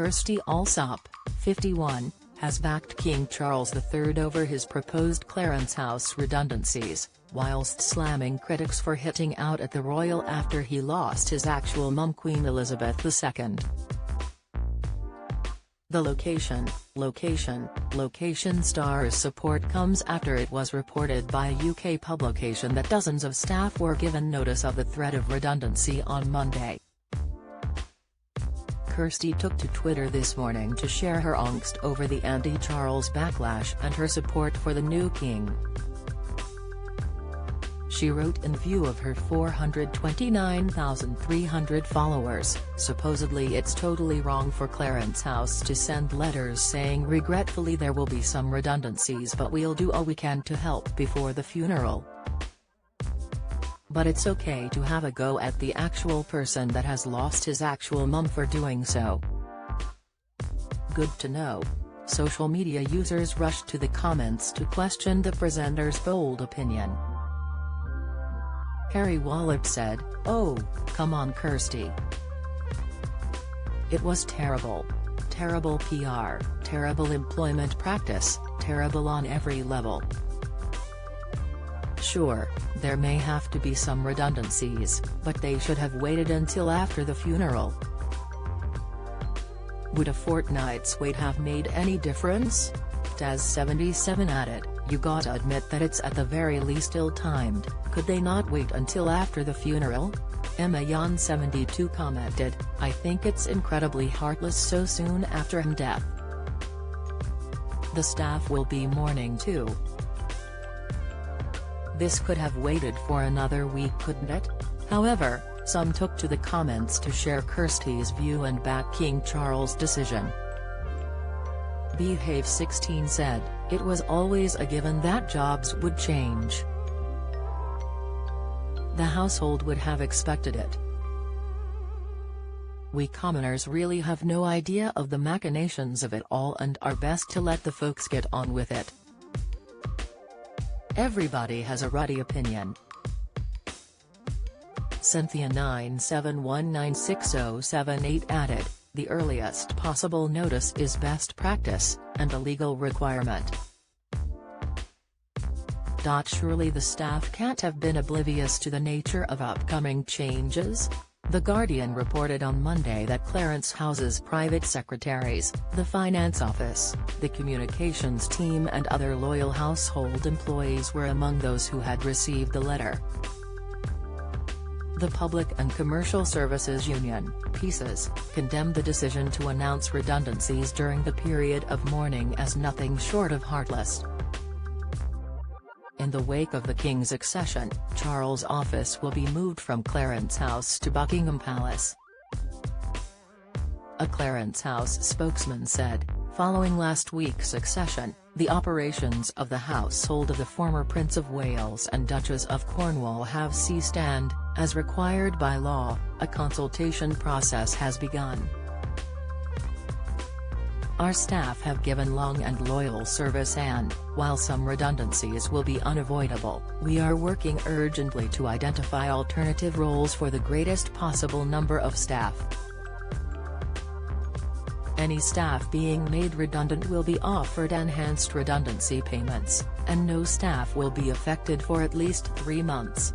Kirstie Allsopp, 51, has backed King Charles III over his proposed Clarence House redundancies, whilst slamming critics for hitting out at the royal after he lost his actual mum Queen Elizabeth II. The location star's support comes after it was reported by a UK publication that dozens of staff were given notice of the threat of redundancy on Monday. Kirstie took to Twitter this morning to share her angst over the anti-Charles backlash and her support for the new king. She wrote, in view of her 429,300 followers, supposedly it's totally wrong for Clarence House to send letters saying regretfully there will be some redundancies but we'll do all we can to help before the funeral. But it's okay to have a go at the actual person that has lost his actual mum for doing so. Good to know. Social media users rushed to the comments to question the presenter's bold opinion. Harry Wallop said, "Oh, come on Kirstie. It was terrible. Terrible PR, terrible employment practice, terrible on every level. Sure, there may have to be some redundancies, but they should have waited until after the funeral. Would a fortnight's wait have made any difference?" Taz77 added, "You gotta admit that it's at the very least ill-timed. Could they not wait until after the funeral?" Emma Yan72 commented, "I think it's incredibly heartless so soon after his death. The staff will be mourning too. This could have waited for another week, couldn't it?" However, some took to the comments to share Kirstie's view and back King Charles' decision. Behave16 said, "It was always a given that jobs would change. The household would have expected it. We commoners really have no idea of the machinations of it all and are best to let the folks get on with it. Everybody has a ruddy opinion." Cynthia97196078 added, "The earliest possible notice is best practice, and a legal requirement. Surely the staff can't have been oblivious to the nature of upcoming changes?" The Guardian reported on Monday that Clarence House's private secretaries, the finance office, the communications team and other loyal household employees were among those who had received the letter. The Public and Commercial Services Union, PCSUS, condemned the decision to announce redundancies during the period of mourning as nothing short of heartless. In the wake of the King's accession, Charles' office will be moved from Clarence House to Buckingham Palace. A Clarence House spokesman said, "Following last week's accession, the operations of the household of the former Prince of Wales and Duchess of Cornwall have ceased and, as required by law, a consultation process has begun. Our staff have given long and loyal service and, while some redundancies will be unavoidable, we are working urgently to identify alternative roles for the greatest possible number of staff. Any staff being made redundant will be offered enhanced redundancy payments, and no staff will be affected for at least 3 months."